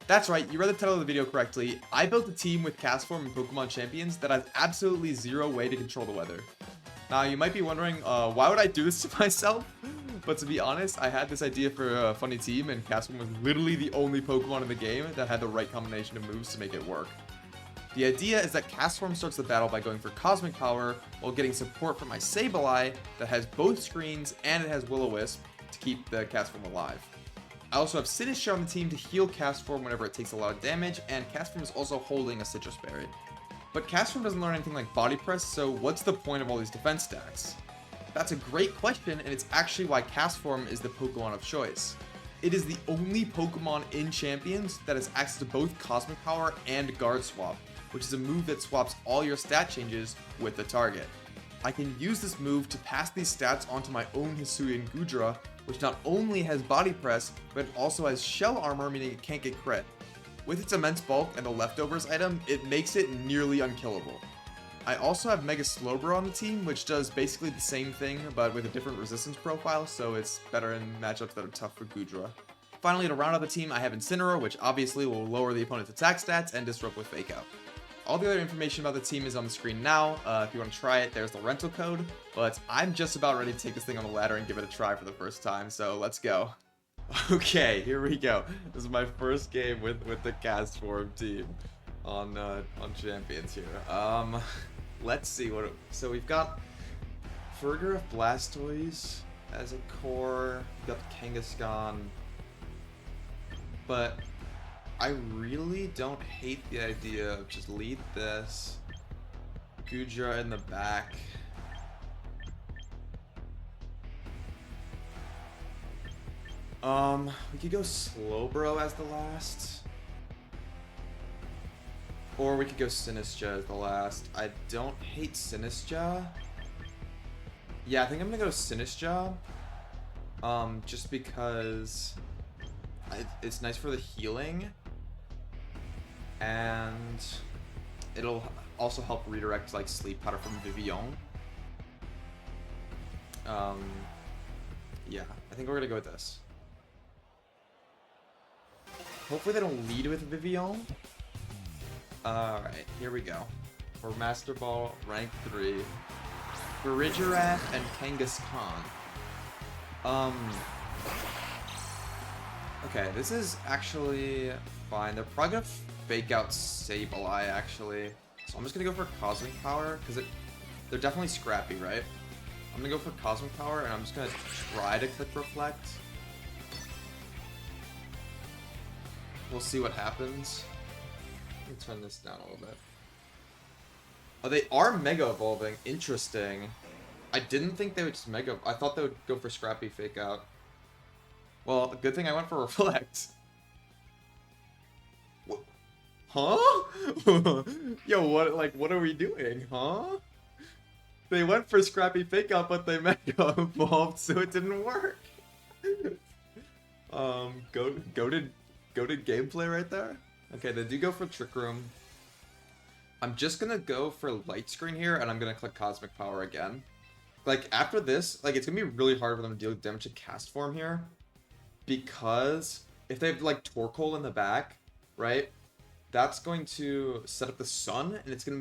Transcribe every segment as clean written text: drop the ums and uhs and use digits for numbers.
That's right, you read the title of the video correctly. I built a team with Castform and Pokemon Champions that has absolutely zero way to control the weather. Now, you might be wondering, why would I do this to myself? But to be honest, I had this idea for a funny team, and Castform was literally the only Pokemon in the game that had the right combination of moves to make it work. The idea is that Castform starts the battle by going for Cosmic Power, while getting support from my Sableye that has both screens and it has Will-O-Wisp to keep the Castform alive. I also have Sinistcha on the team to heal Castform whenever it takes a lot of damage, and Castform is also holding a Citrus Berry. But Castform doesn't learn anything like Body Press, so what's the point of all these defense stacks? That's a great question, and it's actually why Castform is the Pokemon of choice. It is the only Pokemon in Champions that has access to both Cosmic Power and Guard Swap, which is a move that swaps all your stat changes with the target. I can use this move to pass these stats onto my own Hisuian Goodra, which not only has Body Press, but it also has Shell Armor, meaning it can't get crit. With its immense bulk and the Leftovers item, it makes it nearly unkillable. I also have Mega Slowbro on the team, which does basically the same thing, but with a different resistance profile, so it's better in matchups that are tough for Goodra. Finally, to round out the team, I have Incineroar, which obviously will lower the opponent's attack stats and disrupt with Fake Out. All the other information about the team is on the screen now. If you want to try it, there's the rental code. But I'm just about ready to take this thing on the ladder and give it a try for the first time, so let's go. Okay, here we go. This is my first game with the Castform team on Champions here. Let's see what. So we've got Fergiraf Blastoise as a core. We've got the Kangaskhan, but I really don't hate the idea of just lead this. Goodra in the back. We could go Slowbro as the last. Or we could go Sinistcha as the last. I don't hate Sinistcha. Yeah, I think I'm gonna go Sinistcha. Just because it's nice for the healing. And it'll also help redirect like Sleep Powder from Vivillon. Yeah, I think we're gonna go with this. Hopefully they don't lead with Vivillon. Alright, here we go. For Master Ball, rank 3. Farigiraf and Kangaskhan. Okay, this is actually fine. They're probably gonna fake out Sableye, actually. So I'm just gonna go for Cosmic Power, because they're definitely scrappy, right? I'm gonna go for Cosmic Power, and I'm just gonna try to click Reflect. We'll see what happens. Let me turn this down a little bit. Oh, they are Mega Evolving. Interesting. I didn't think they would just Mega... I thought they would go for Scrappy Fake Out. Well, good thing I went for Reflect. What? Huh? Yo, what are we doing, huh? They went for Scrappy Fake Out, but they Mega Evolved, so it didn't work. Go to gameplay right there. Okay, they do go for Trick Room. I'm just gonna go for Light Screen here, and I'm gonna click Cosmic Power again. Like, after this, like, it's gonna be really hard for them to deal damage to Castform here. Because if they have, like, Torkoal in the back, right? That's going to set up the Sun, and it's gonna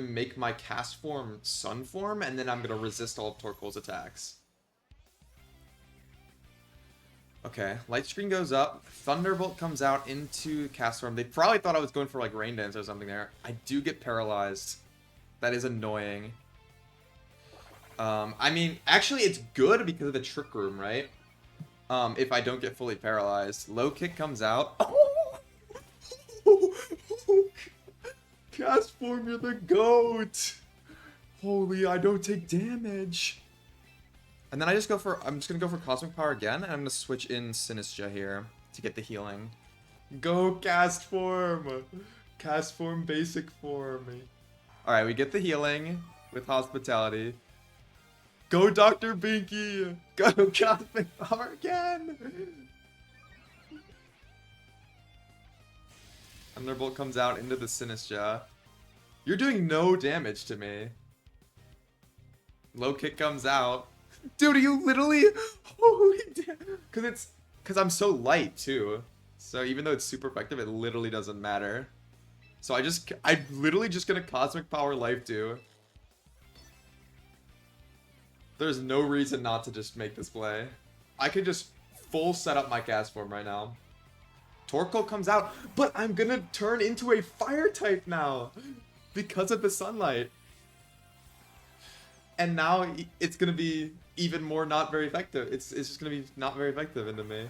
make my Castform Sun form, and then I'm gonna resist all of Torkoal's attacks. Okay, Light Screen goes up, Thunderbolt comes out into Castform. They probably thought I was going for like Rain Dance or something there. I do get paralyzed. That is annoying. I mean, actually it's good because of the Trick Room, right? If I don't get fully paralyzed. Low Kick comes out. Castform, you're the GOAT! Holy, I don't take damage. And then I'm just gonna go for Cosmic Power again, and I'm gonna switch in Sinistcha here to get the healing. Go Castform! Castform basic form. Alright, we get the healing with Hospitality. Go Dr. Binky! Go Cosmic Power again! Thunderbolt comes out into the Sinistcha. You're doing no damage to me. Low Kick comes out. Dude, you literally... Holy damn. Because I'm so light, too. So even though it's super effective, it literally doesn't matter. So I'm literally just gonna Cosmic Power Life Dew. There's no reason not to just make this play. I could just full set up my Castform right now. Torkoal comes out, but I'm gonna turn into a fire type now because of the sunlight. And now it's gonna be even more not very effective. It's just gonna be not very effective into me.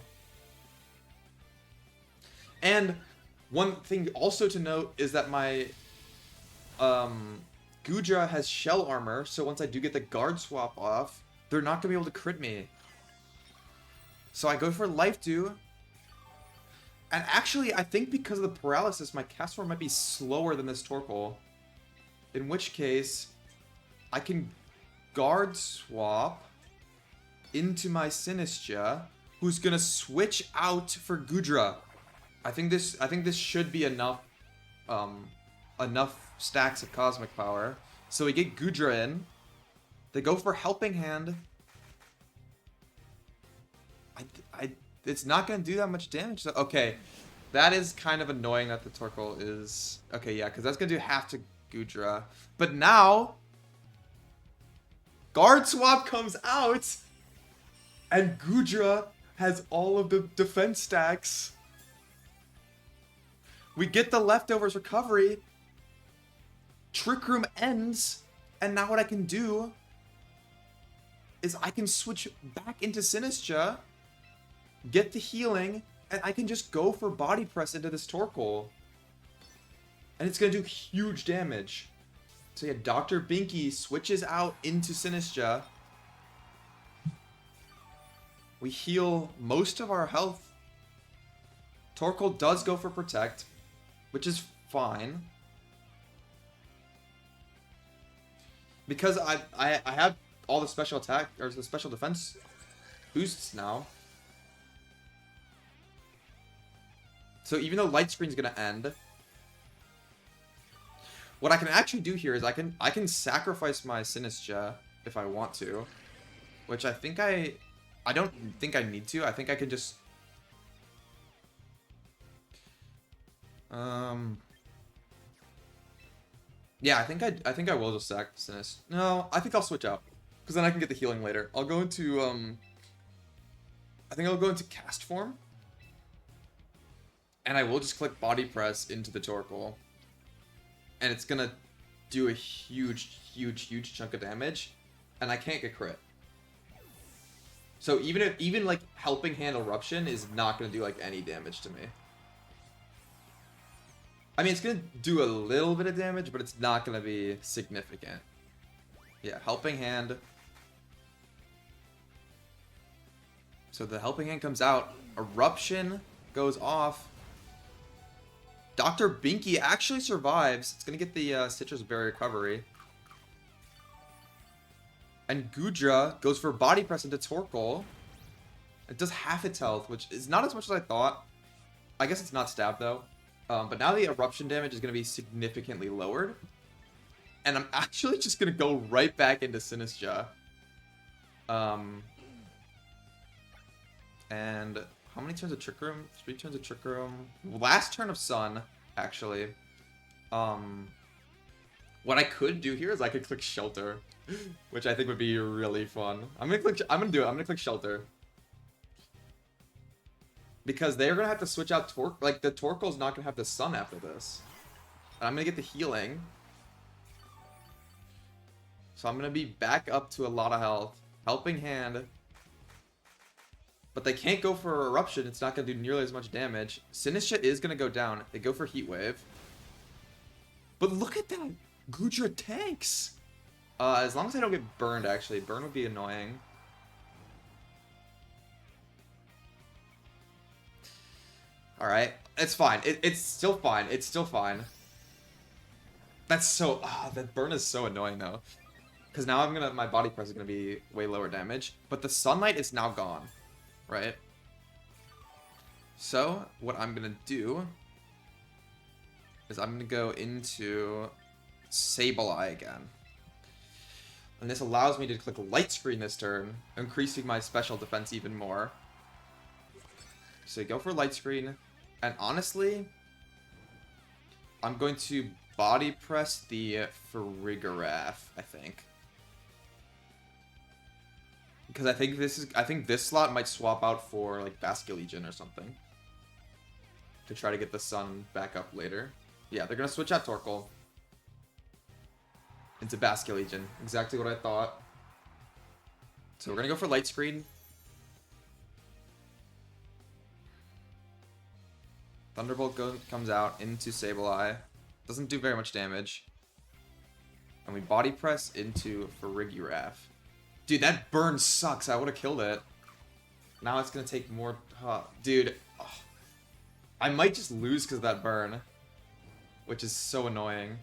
And one thing also to note is that my Gudra has shell armor, so once I do get the guard swap off, they're not gonna be able to crit me. So I go for Life Dew. And actually, I think because of the paralysis, my Castform might be slower than this Torkoal. In which case, I can guard swap into my Sinistcha, who's gonna switch out for Gudra. I think this should be enough enough stacks of Cosmic Power. So we get Gudra in. They go for Helping Hand. It's not going to do that much damage. So, okay, that is kind of annoying that the Torkoal is... Okay, yeah, because that's going to do half to Gudra. But now, Guard Swap comes out, and Gudra has all of the defense stacks. We get the Leftovers recovery. Trick Room ends, and now what I can do is I can switch back into Sinistcha, get the healing, and I can just go for body press into this Torkoal. And it's going to do huge damage. So yeah, Dr. Binky switches out into Sinistcha. We heal most of our health. Torkoal does go for Protect, which is fine. Because I have all the special attack, or the special defense boosts now. So even though Light Screen's gonna end, what I can actually do here is I can sacrifice my Sinistcha if I want to, which I don't think I need to. I think I could just yeah, I think I will just sack Sinistcha. No, I think I'll switch out because then I can get the healing later. I'll go into I think I'll go into Castform. And I will just click Body Press into the Torkoal. And it's gonna do a huge chunk of damage. And I can't get crit. So even like Helping Hand Eruption is not gonna do like any damage to me. I mean, it's gonna do a little bit of damage, but it's not gonna be significant. Yeah, Helping Hand. So the Helping Hand comes out. Eruption goes off. Dr. Binky actually survives. It's going to get the Citrus Berry recovery. And Gudra goes for Body Press into Torkoal. It does half its health, which is not as much as I thought. I guess it's not stab, though. But now the Eruption damage is going to be significantly lowered. And I'm actually just going to go right back into Sinistcha. And... how many turns of Trick Room? 3 turns of Trick Room. Last turn of Sun, actually. What I could do here is I could click Shelter, which I think would be really fun. I'm gonna click Shelter. Because they're gonna have to switch out like the Torkoal's not gonna have the Sun after this. And I'm gonna get the healing. So I'm gonna be back up to a lot of health. Helping Hand. But they can't go for Eruption. It's not going to do nearly as much damage. Sinistcha is going to go down. They go for Heat Wave. But look at that. Gudra tanks. As long as I don't get burned, actually. Burn would be annoying. Alright. It's fine. It's still fine. It's still fine. That's so... that burn is so annoying, though. Because now my body press is going to be way lower damage. But the sunlight is now gone. Right? So, what I'm going to do is I'm going to go into Sableye again. And this allows me to click Light Screen this turn, increasing my special defense even more. So you go for Light Screen. And honestly, I'm going to body press the Farigiraf, I think. Because I think this slot might swap out for like Basculegion or something. To try to get the sun back up later. Yeah, they're gonna switch out Torkoal into Basculegion. Exactly what I thought. So we're gonna go for Light Screen. Thunderbolt comes out into Sableye. Doesn't do very much damage. And we body press into Farigiraf. Dude, that burn sucks. I would have killed it. Now it's gonna take more... dude. Oh. I might just lose because of that burn. Which is so annoying.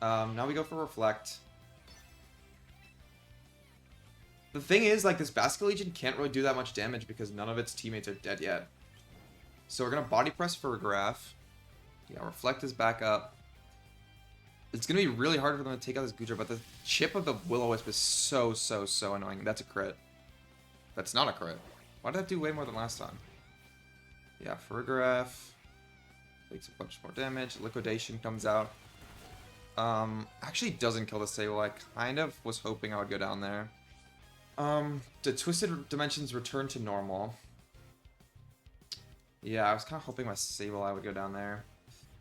Now we go for Reflect. The thing is, like, this Basculegion can't really do that much damage because none of its teammates are dead yet. So we're gonna body press for Graph. Yeah, Reflect is back up. It's gonna be really hard for them to take out this Goodra, but the chip of the Will-O-Wisp is so annoying. That's a crit. That's not a crit. Why did that do way more than last time? Yeah, Farigiraf takes a bunch more damage. Liquidation comes out. Actually doesn't kill the Sable. I kind of was hoping I would go down there. The Twisted Dimensions return to normal. Yeah, I was kind of hoping my Sableye would go down there.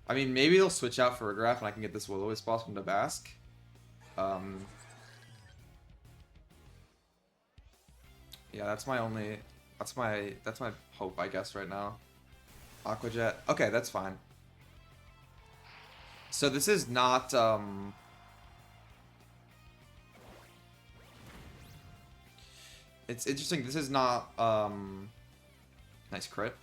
I mean, maybe they'll switch out for a Graph and I can get this Will-O-Wisp boss from Dabask. Yeah, that's my only... That's my hope, I guess, right now. Aqua Jet. Okay, that's fine. So this is not, It's interesting, this is not, nice crit.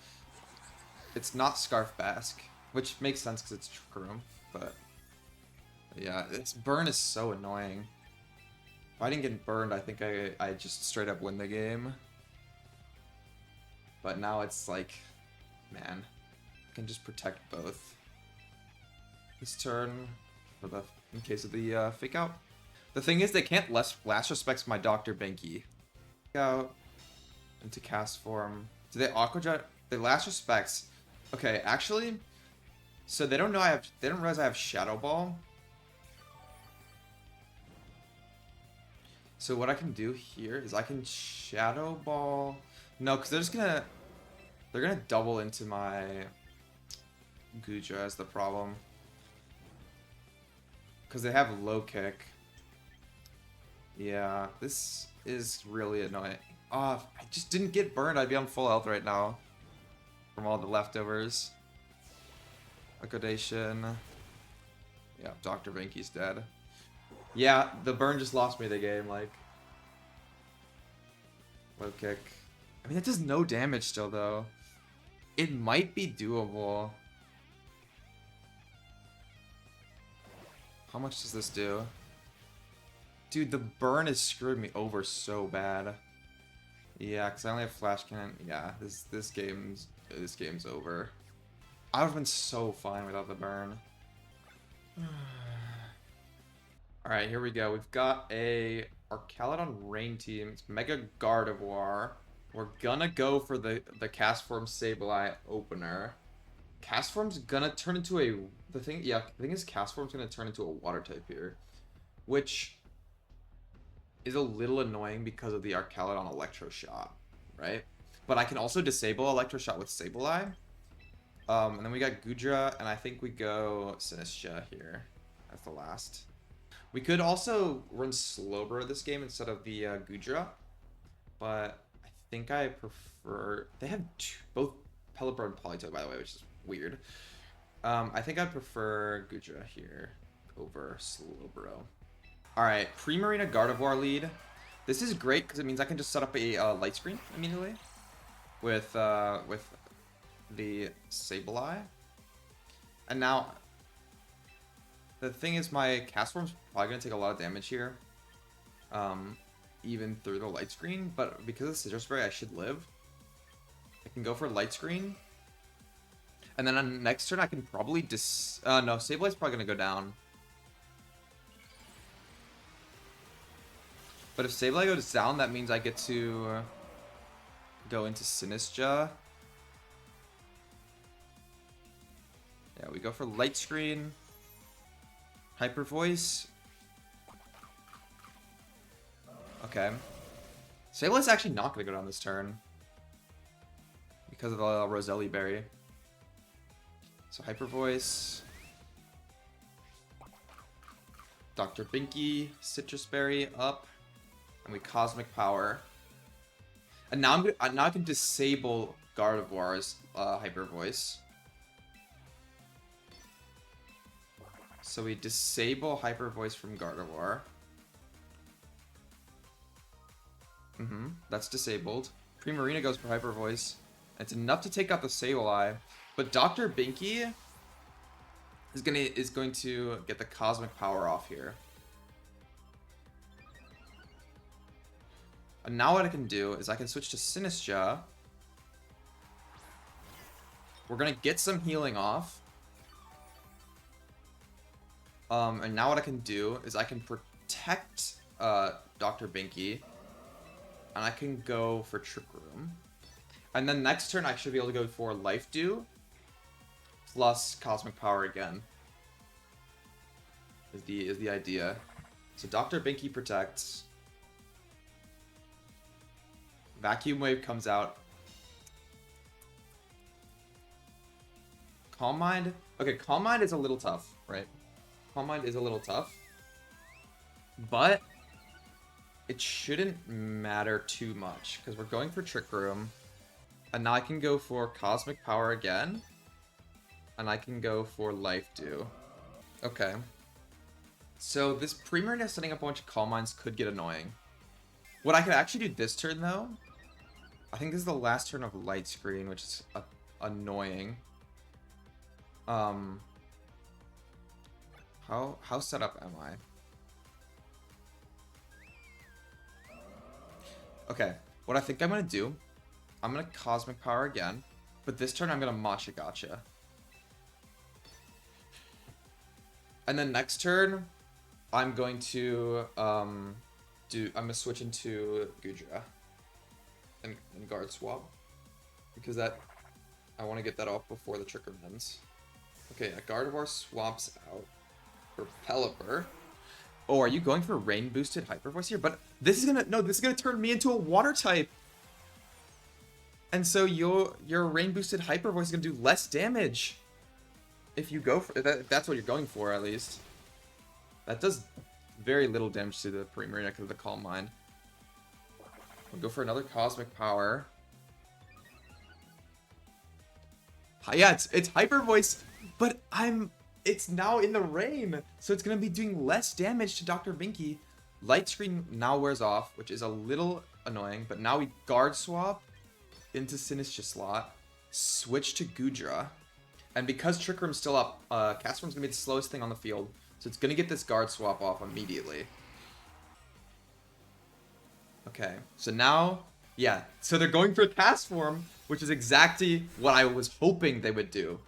It's not Scarf Bask, which makes sense because it's Trick Room, but... Yeah, its burn is so annoying. If I didn't get burned, I think I just straight up win the game. But now it's like, man, I can just protect both. This turn, for the in case of the fake out. The thing is, they can't last respects my Dr. Benki. Fake out into Castform. Do they Aqua Jet? They last respects. Okay, actually, so they don't know they don't realize I have Shadow Ball. So what I can do here is I can Shadow Ball. No, because they're gonna double into my Goodra as the problem. Because they have low kick. Yeah, this is really annoying. Oh, I just didn't get burned. I'd be on full health right now. From all the leftovers. Liquidation. Yeah, Dr. Venki's dead. Yeah, the burn just lost me the game, like. Low kick. I mean, it does no damage still, though. It might be doable. How much does this do? Dude, the burn has screwed me over so bad. Yeah, because I only have Flash Cannon. Yeah, this game's over. I would have been so fine without the burn. Alright, here we go. We've got a Archaludon Rain team. It's Mega Gardevoir. We're gonna go for the Castform Sableye opener. Castform's gonna turn into a... The thing is Castform's gonna turn into a water type here. Which is a little annoying because of the Archaludon Electro Shot, right? But I can also disable Electro Shot with Sableye. And then we got Goodra, and I think we go Sinistcha here as the last. We could also run Slowbro this game instead of the Goodra, but I think I prefer... They have both Pelipper and Politoed, by the way, which is weird. I think I'd prefer Goodra here over Slowbro. Alright, Primarina Gardevoir lead. This is great because it means I can just set up a light screen immediately with the Sableye. And now... The thing is, my Castform's probably going to take a lot of damage here. Even through the light screen. But because of Scissor Spray, I should live. I can go for light screen. And then on the next turn, I can probably no, Sableye's probably going to go down. But if Sableye goes down, that means I get to go into Sinistcha. go. We go for Light Screen, Hyper Voice. Okay. Sable's actually not going to go down this turn because of the Roselli Berry. So Hyper Voice, Dr. Binky, Citrus Berry up, and we Cosmic Power. And now I can disable Gardevoir's Hyper Voice. So we disable Hyper Voice from Gardevoir. That's disabled. Primarina goes for Hyper Voice. It's enough to take out the Sableye, but Dr. Binky is going to get the Cosmic Power off here. And now what I can do is I can switch to Sinistcha. We're gonna get some healing off. And now what I can do is I can protect Dr. Binky. And I can go for Trick Room. And then next turn I should be able to go for Life Dew. Plus Cosmic Power again. Is the idea. So Dr. Binky protects. Vacuum Wave comes out. Calm Mind. Okay, Calm Mind is a little tough, right? Calm Mind is a little tough. But it shouldn't matter too much because we're going for Trick Room. And now I can go for Cosmic Power again. And I can go for Life Dew. Okay. So this Primarina setting up a bunch of Calm Minds could get annoying. What I could actually do this turn though, I think this is the last turn of Light Screen, which is annoying. How set up am I? Okay, what I think I'm gonna do, I'm gonna Cosmic Power again, but this turn I'm gonna Matcha Gotcha. And then next turn, I'm going to I'm gonna switch into Goodra and Guard Swap because I want to get that off before the Trick Room ends. Okay, yeah, Gardevoir swaps out for Pelipper. Oh, are you going for Rain boosted Hyper Voice here? But this is gonna turn me into a Water type. And so your Rain boosted Hyper Voice is gonna do less damage. If you go for that, if that's what you're going for, at least. That does very little damage to the Primarina because of the Calm Mind. We'll go for another Cosmic Power. Yeah, it's Hyper Voice, but it's now in the rain, so it's gonna be doing less damage to Dr. Binky. Light Screen now wears off, which is a little annoying, but now we Guard Swap into Sinistcha slot, switch to Goodra, and because Trick Room's still up, Castform's gonna be the slowest thing on the field, so it's gonna get this Guard Swap off immediately. Okay, so now, yeah, so they're going for Castform, which is exactly what I was hoping they would do.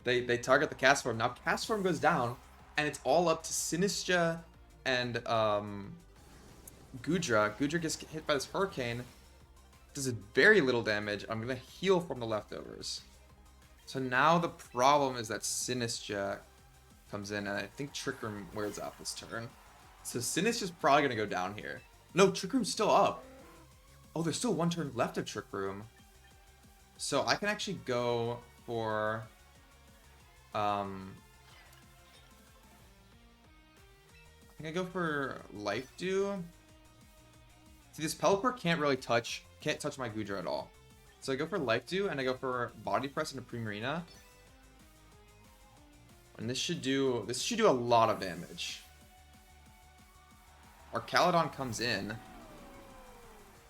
They target the Castform. Now Castform goes down, and it's all up to Sinistcha and Goodra. Goodra gets hit by this Hurricane. Does very little damage. I'm gonna heal from the leftovers. So now the problem is that Sinistcha comes in, and I think Trick Room wears out this turn. So Sinistcha's probably gonna go down here. No, Trick Room's still up. Oh, there's still one turn left of Trick Room. So I can actually go for I think I go for Life Dew. See, this Pelipper can't touch my Goodra at all. So I go for Life Dew and I go for Body Press into Primarina. And this should do a lot of damage. Arcaludon comes in.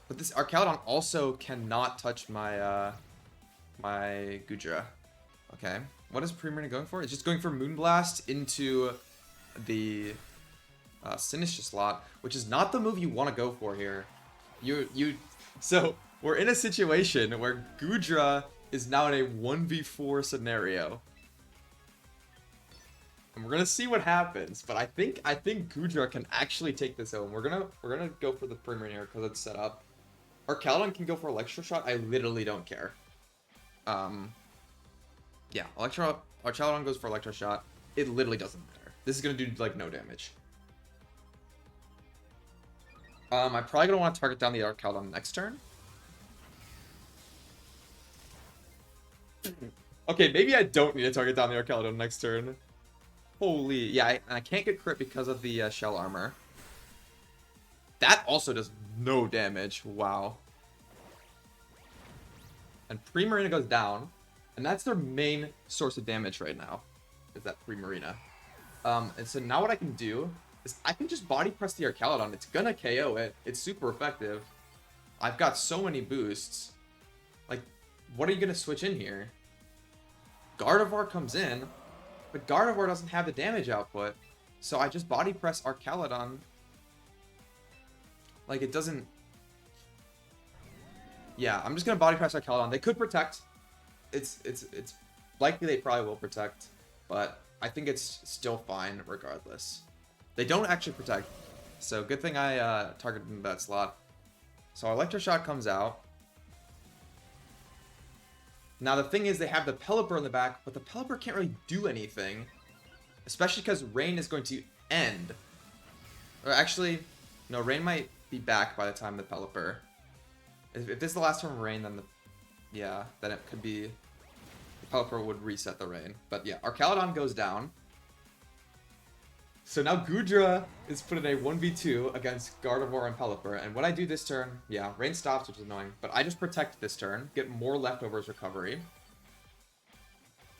But this Arcaludon also cannot touch my my Goodra. Okay. What is Primarina going for? It's just going for Moonblast into the Sinistcha slot, which is not the move you want to go for here. So we're in a situation where Goodra is now in a 1v4 scenario. And we're gonna see what happens, but I think Goodra can actually take this home. We're gonna go for the Primarina because it's set up. Arcaludon can go for Electro Shot. I literally don't care. Yeah, Archaludon goes for Electro Shot. It literally doesn't matter. This is gonna do like no damage. I'm probably gonna want to target down the Archaludon next turn. Okay, maybe I don't need to target down the Archaludon next turn. Holy, yeah, I can't get crit because of the shell armor. That also does no damage. Wow. And Primarina goes down, and that's their main source of damage right now, is that Primarina. And so now what I can do is I can just body press the Archaludon. It's gonna KO it. It's super effective. I've got so many boosts. Like, what are you gonna switch in here? Gardevoir comes in, but Gardevoir doesn't have the damage output, so I just body press Archaludon. Like, it doesn't... Yeah, I'm just gonna body press Archaludon. They could protect. It's likely they probably will protect, but I think it's still fine regardless. They don't actually protect, so good thing I targeted that slot. So Electroshock comes out. Now the thing is, they have the Pelipper in the back, but the Pelipper can't really do anything, especially because Rain is going to end. Or actually, no, Rain might be back by the time the Pelipper. If this is the last turn of Rain, then then it could be the Pelipper would reset the Rain. But yeah, Archaludon goes down. So now Goodra is put in a 1v2 against Gardevoir and Pelipper. And what I do this turn, yeah, Rain stops, which is annoying. But I just protect this turn, get more Leftovers recovery.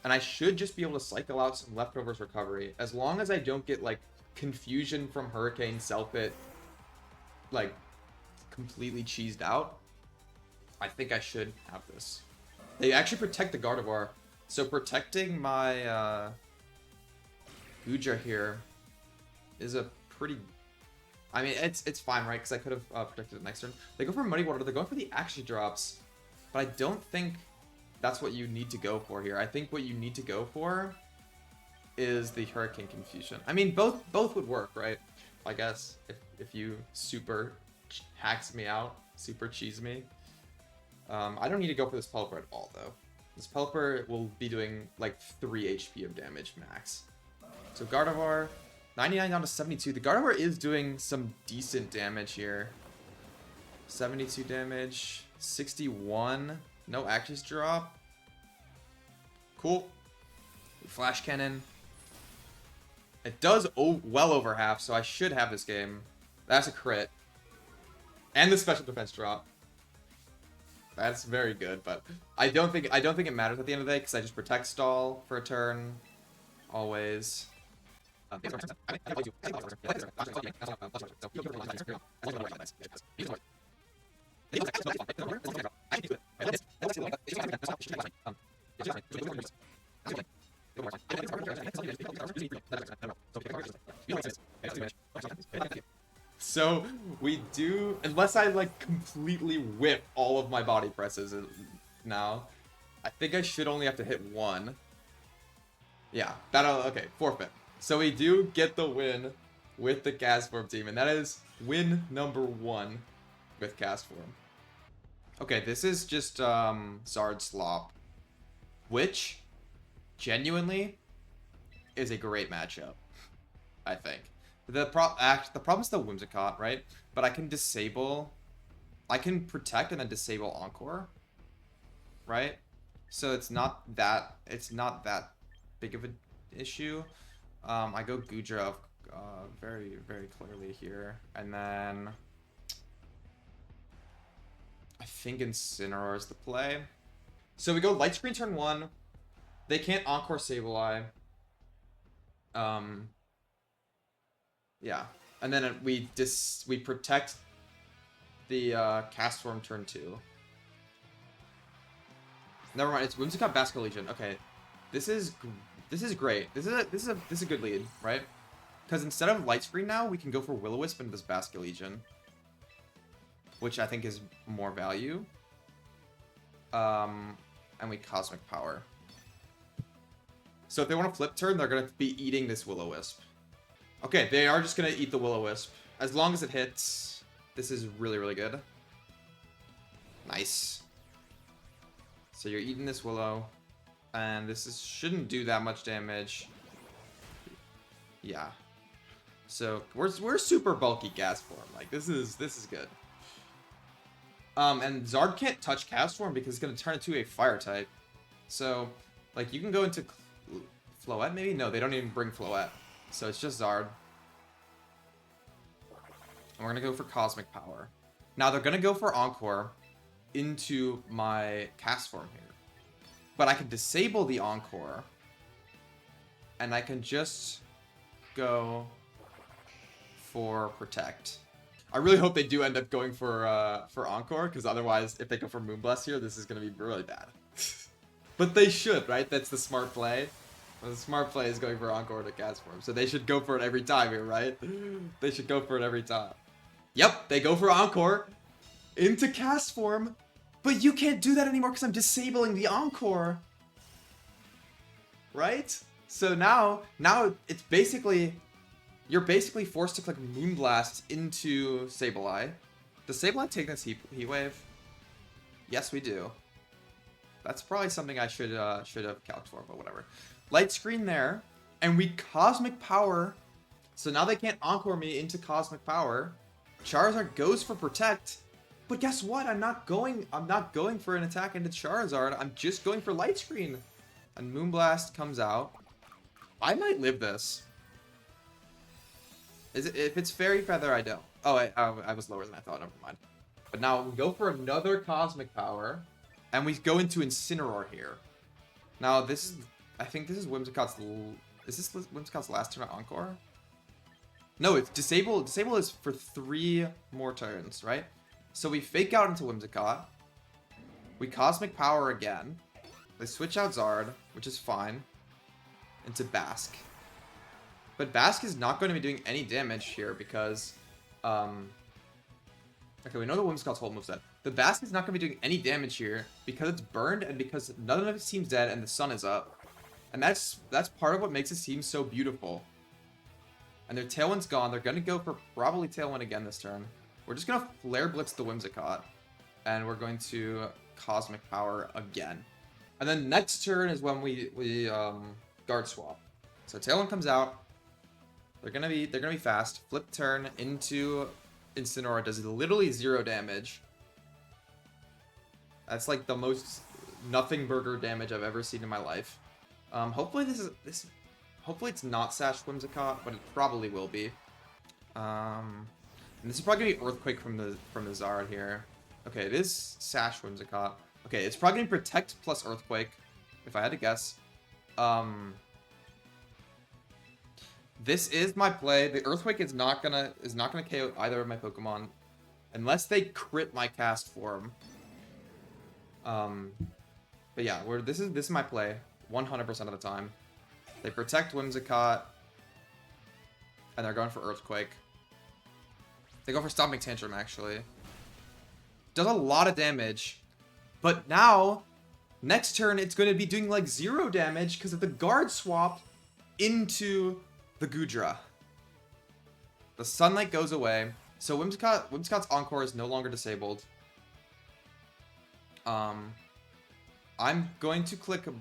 And I should just be able to cycle out some Leftovers recovery. As long as I don't get, like, Confusion from Hurricane, Self-Hit, like, completely cheesed out. I think I should have this. They actually protect the Gardevoir. So protecting my Goodra here is a pretty... I mean, it's fine, right? Because I could have protected it next turn. They go for Muddy Water. They're going for the Action Drops. But I don't think that's what you need to go for here. I think what you need to go for is the Hurricane Confusion. I mean, both would work, right? I guess. If you super hacks me out, super cheese me. I don't need to go for this Pelipper at all, though. This Pelipper will be doing, like, 3 HP of damage max. So Gardevoir, 99 down to 72. The Gardevoir is doing some decent damage here. 72 damage, 61. No Actions drop. Cool. Flash Cannon. It does well over half, so I should have this game. That's a crit. And the special defense drop. That's very good, but I don't think it matters at the end of the day because I just protect stall for a turn, always. So we do, unless I like completely whip all of my body presses now, I think I should only have to hit one. Yeah, okay, forfeit. So we do get the win with the Castform team, and that is win number 1 with Castform. Okay, this is just Zard Slop, which genuinely is a great matchup, I think. The problem is the Whimsicott, right? But I can protect and then disable Encore, right? So it's not that big of an issue. I go Goodra very, very clearly here, and then I think Incineroar is the play. So we go Light Screen turn 1. They can't Encore Sableye. Yeah, and then we protect the Castform turn 2. Never mind, it's Whimsicott Basket Legion. Okay, this is great. This is a good lead, right? Because instead of Light Screen now, we can go for Will-O-Wisp and this Basket Legion, which I think is more value. And we Cosmic Power. So if they want to flip turn, they're gonna be eating this Will-O-Wisp. Okay, they are just gonna eat the Will-O-Wisp. As long as it hits, this is really, really good. Nice. So you're eating this Willow. And shouldn't do that much damage. Yeah. So we're super bulky Castform. Like this is good. And Zard can't touch Castform because it's gonna turn into a fire type. So like you can go into Floette maybe? No, they don't even bring Floette. So it's just Zard. And we're gonna go for Cosmic Power. Now they're gonna go for Encore into my Castform here. But I can disable the Encore. And I can just go for Protect. I really hope they do end up going for Encore, because otherwise, if they go for Moonblast here, this is going to be really bad. But they should, right? That's the smart play. Well, the smart play is going for Encore to Castform, so they should go for it every time here, right? They should go for it every time. Yep, they go for Encore into Castform, but you can't do that anymore because I'm disabling the Encore. Right? So now it's basically... You're basically forced to click Moonblast into Sableye. Does Sableye take this Heat Wave? Yes, we do. That's probably something I should have calculated for, but whatever. Light Screen there, and we Cosmic Power. So now they can't Encore me into Cosmic Power. Charizard goes for Protect, but guess what? I'm not going for an attack into Charizard. I'm just going for Light Screen. And Moonblast comes out. I might live this. If it's Fairy Feather, I don't. Oh, I was lower than I thought. Never mind. But now we go for another Cosmic Power, and we go into Incineroar here. Now this is, I think this is Whimsicott's. Is this Whimsicott's last turn on Encore? No, it's Disable. Disable is for 3 more turns, right? So we Fake Out into Whimsicott. We Cosmic Power again. They switch out Zard, which is fine, into Basque. But Basque is not going to be doing any damage here because, okay, we know the Whimsicott's whole moveset. The Basque is not going to be doing any damage here because it's burned and because none of its team's dead and the sun is up. And that's part of what makes this team so beautiful. And their Tailwind's gone. They're going to go for probably Tailwind again this turn. We're just going to Flare Blitz the Whimsicott. And we're going to Cosmic Power again. And then next turn is when we Guard Swap. So Tailwind comes out. They're gonna be fast. Flip turn into Incineroar, does literally 0 damage. That's like the most nothing burger damage I've ever seen in my life. Hopefully hopefully it's not Sash Whimsicott, but it probably will be. And this is probably gonna be Earthquake from the Zard here. Okay, it is Sash Whimsicott. Okay, it's probably gonna be Protect plus Earthquake, if I had to guess. This is my play. The Earthquake is not gonna KO either of my Pokemon unless they crit my Castform. But yeah, this is my play 100% of the time. They protect Whimsicott, and they're going for Earthquake. They go for Stomping Tantrum actually. Does a lot of damage, but now next turn it's going to be doing like 0 damage because of the Guard Swap into the Goodra. The Sunlight goes away. So Whimsicott's Encore is no longer disabled. I'm going to click a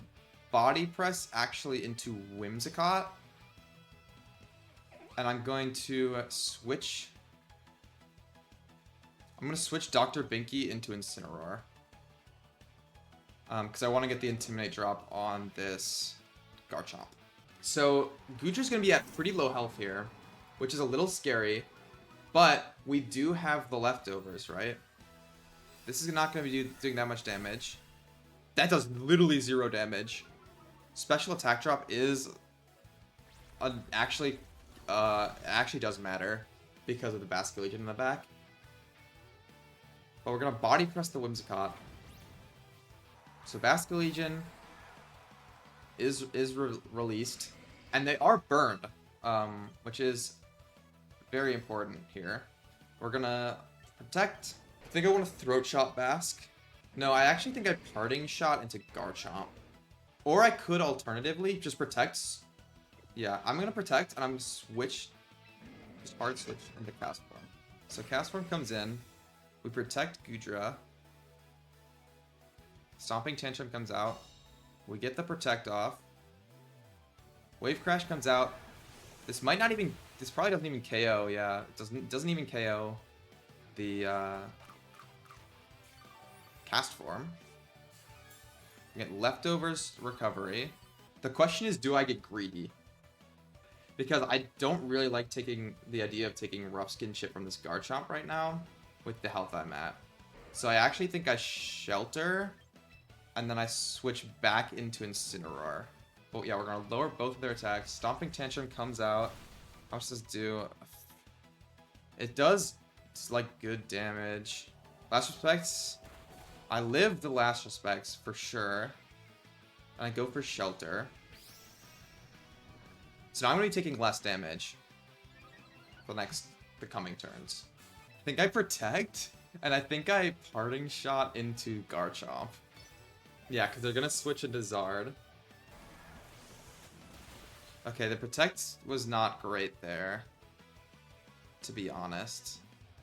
Body Press actually into Whimsicott. And I'm going to switch... I'm going to switch Dr. Binky into Incineroar. Because I want to get the Intimidate drop on this Garchomp. So, Goodra's going to be at pretty low health here, which is a little scary, but we do have the leftovers, right? This is not going to be doing that much damage. That does literally 0 damage. Special attack drop is actually does matter because of the Basculegion in the back. But we're going to Body Press the Whimsicott. So Basculegion is released, and they are burned, which is very important here. We're gonna protect. I think I want to Throat Shot Basque. No, I actually think I Parting Shot into Garchomp, or I could alternatively just protect. Yeah, I'm gonna protect, and I'm gonna switch, just hard switch into Castform. So Castform comes in, we protect Goodra. Stomping Tantrum comes out. We get the Protect off. Wave Crash comes out. This might not even... This probably doesn't even KO, yeah. It doesn't even KO the Castform. We get Leftovers Recovery. The question is, do I get greedy? Because I don't really like taking the idea of taking Rough Skin Chip from this Garchomp right now with the health I'm at. So I actually think I Shelter, and then I switch back into Incineroar. But yeah, we're going to lower both of their attacks. Stomping Tantrum comes out. How much does this do? It does, like, good damage. Last Respects. I live the Last Respects for sure. And I go for Shelter. So now I'm going to be taking less damage for the coming turns. I think I Protect, and I think I Parting Shot into Garchomp. Yeah, because they're going to switch into Zard. Okay, the Protect was not great there, to be honest.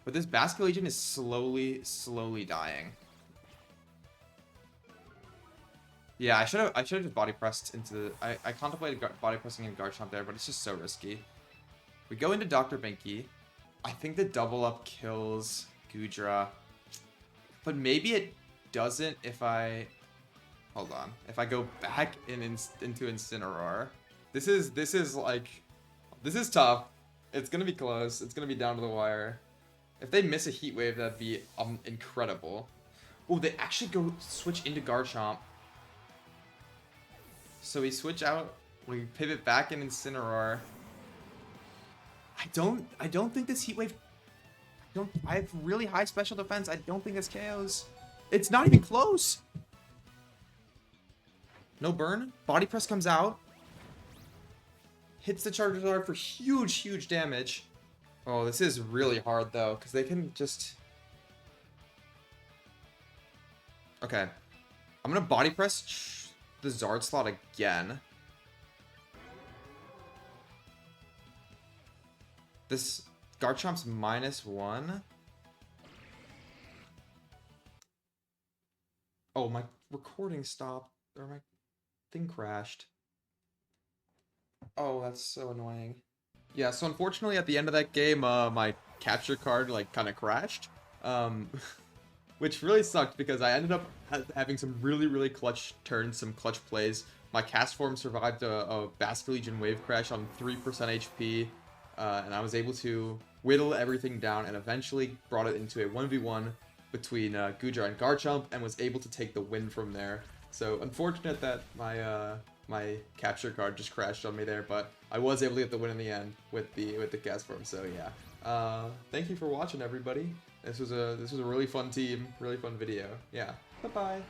But this Basculegion is slowly dying. Yeah, I should have just body pressed into the... I contemplated body pressing in Garchomp there, but it's just so risky. We go into Dr. Binky. I think the double up kills Goodra. But maybe it doesn't if I... Hold on. If I go back into Incineroar. This is like... This is tough. It's gonna be close. It's gonna be down to the wire. If they miss a Heat Wave, that'd be incredible. Oh, they actually go switch into Garchomp. So we switch out, we pivot back in Incineroar. I don't think this Heat Wave, I have really high special defense. I don't think this KOs. It's not even close. No burn. Body Press comes out. Hits the Charizard for huge damage. Oh, this is really hard though, because they can just... Okay. I'm going to Body Press the Zard slot again. This Garchomp's -1. Oh, my recording stopped. Or my thing crashed. Oh, that's so annoying. Yeah, so unfortunately at the end of that game, my capture card like kind of crashed. Which really sucked because I ended up having some really clutch turns, some clutch plays. My Castform survived a Basculegion Wave Crash on 3% HP, and I was able to whittle everything down and eventually brought it into a 1v1 between Goodra and Garchomp and was able to take the win from there. So unfortunate that my capture card just crashed on me there, but I was able to get the win in the end with the Castform. So yeah, thank you for watching, everybody. This was a really fun team, really fun video. Yeah. Bye-bye.